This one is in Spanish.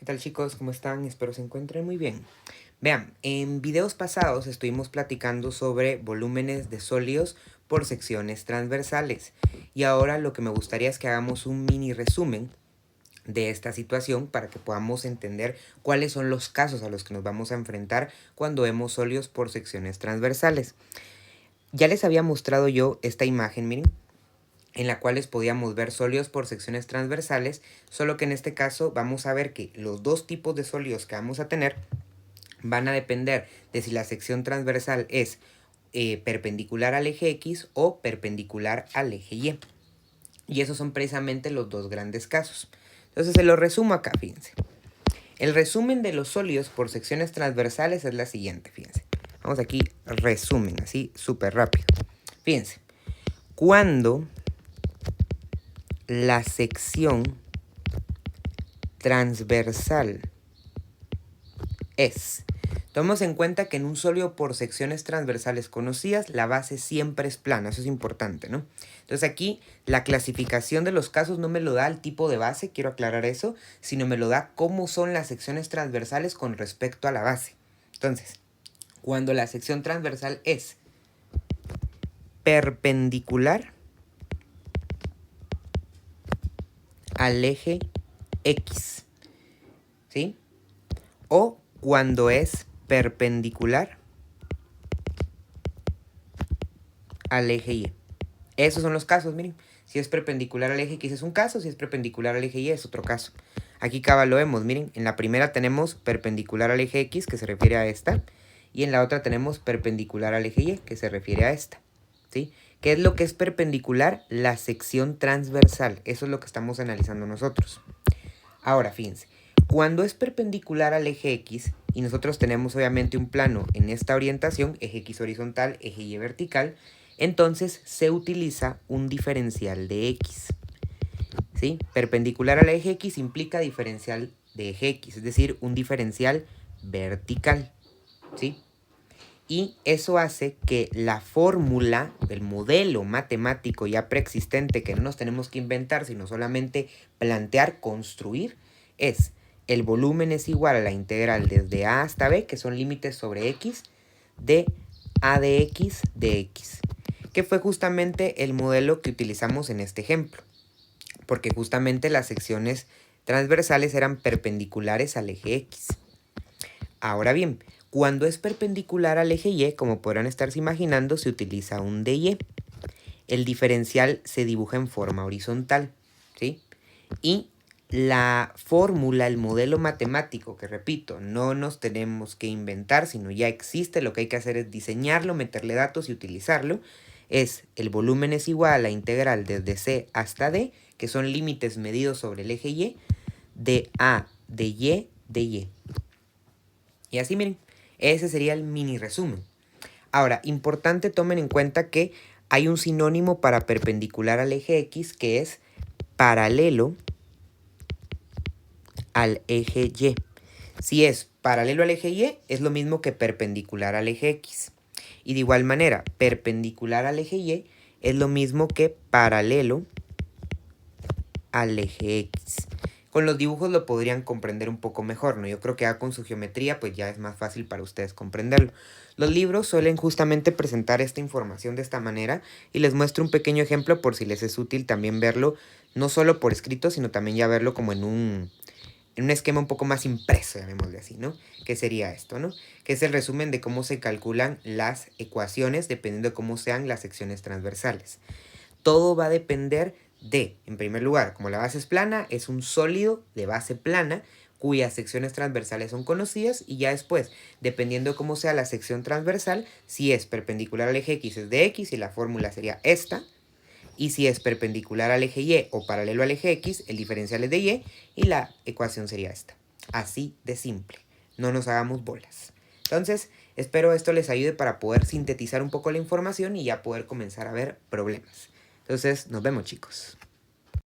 ¿Qué tal chicos? ¿Cómo están? Espero se encuentren muy bien. Vean, en videos pasados estuvimos platicando sobre volúmenes de sólidos por secciones transversales. Y ahora lo que me gustaría es que hagamos un mini resumen de esta situación para que podamos entender cuáles son los casos a los que nos vamos a enfrentar cuando vemos sólidos por secciones transversales. Ya les había mostrado yo esta imagen, miren, en la cual podíamos ver sólidos por secciones transversales, solo que en este caso vamos a ver que los dos tipos de sólidos que vamos a tener van a depender de si la sección transversal es perpendicular al eje X o perpendicular al eje Y. Y esos son precisamente los dos grandes casos. Entonces se lo resumo acá, fíjense. El resumen de los sólidos por secciones transversales es la siguiente, fíjense. Vamos aquí, resumen, así súper rápido. Fíjense, cuando la sección transversal es... Tomemos en cuenta que en un sólido por secciones transversales conocidas, la base siempre es plana, eso es importante, ¿no? Entonces aquí la clasificación de los casos no me lo da el tipo de base, quiero aclarar eso, sino me lo da cómo son las secciones transversales con respecto a la base. Entonces, cuando la sección transversal es perpendicular al eje X, ¿sí? O cuando es perpendicular al eje Y. Esos son los casos, miren. Si es perpendicular al eje X es un caso, si es perpendicular al eje Y es otro caso. Aquí acá lo vemos, miren. En la primera tenemos perpendicular al eje X, que se refiere a esta. Y en la otra tenemos perpendicular al eje Y, que se refiere a esta. ¿Sí? ¿Qué es lo que es perpendicular? La sección transversal. Eso es lo que estamos analizando nosotros. Ahora, fíjense. Cuando es perpendicular al eje X, y nosotros tenemos obviamente un plano en esta orientación, eje X horizontal, eje Y vertical, entonces se utiliza un diferencial de X. ¿Sí? Perpendicular al eje X implica diferencial de eje X, es decir, un diferencial vertical. ¿Sí? Y eso hace que la fórmula del modelo matemático ya preexistente, que no nos tenemos que inventar, sino solamente plantear, construir, es el volumen es igual a la integral desde A hasta B, que son límites sobre X, de A de X de X, que fue justamente el modelo que utilizamos en este ejemplo, porque justamente las secciones transversales eran perpendiculares al eje X. Ahora bien, cuando es perpendicular al eje Y, como podrán estarse imaginando, se utiliza un dy. El diferencial se dibuja en forma horizontal, ¿sí? Y la fórmula, el modelo matemático, que repito, no nos tenemos que inventar, sino ya existe, lo que hay que hacer es diseñarlo, meterle datos y utilizarlo, es el volumen es igual a la integral desde C hasta D, que son límites medidos sobre el eje Y, de A de Y de Y. Y así miren, ese sería el mini resumen. Ahora, importante tomen en cuenta que hay un sinónimo para perpendicular al eje X que es paralelo al eje Y. Si es paralelo al eje Y, es lo mismo que perpendicular al eje X. Y de igual manera, perpendicular al eje Y es lo mismo que paralelo al eje X. Con los dibujos lo podrían comprender un poco mejor, ¿no? Yo creo que ya con su geometría pues ya es más fácil para ustedes comprenderlo. Los libros suelen justamente presentar esta información de esta manera y les muestro un pequeño ejemplo por si les es útil también verlo, no solo por escrito, sino también ya verlo como en un esquema un poco más impreso, llamémosle así, ¿no? ¿Qué sería esto, no? Que es el resumen de cómo se calculan las ecuaciones dependiendo de cómo sean las secciones transversales. Todo va a depender de, en primer lugar, como la base es plana, es un sólido de base plana cuyas secciones transversales son conocidas y ya después, dependiendo de cómo sea la sección transversal, si es perpendicular al eje X es de X y la fórmula sería esta, y si es perpendicular al eje Y o paralelo al eje X, el diferencial es de Y la ecuación sería esta. Así de simple, no nos hagamos bolas. Entonces, espero esto les ayude para poder sintetizar un poco la información y ya poder comenzar a ver problemas. Entonces, nos vemos chicos.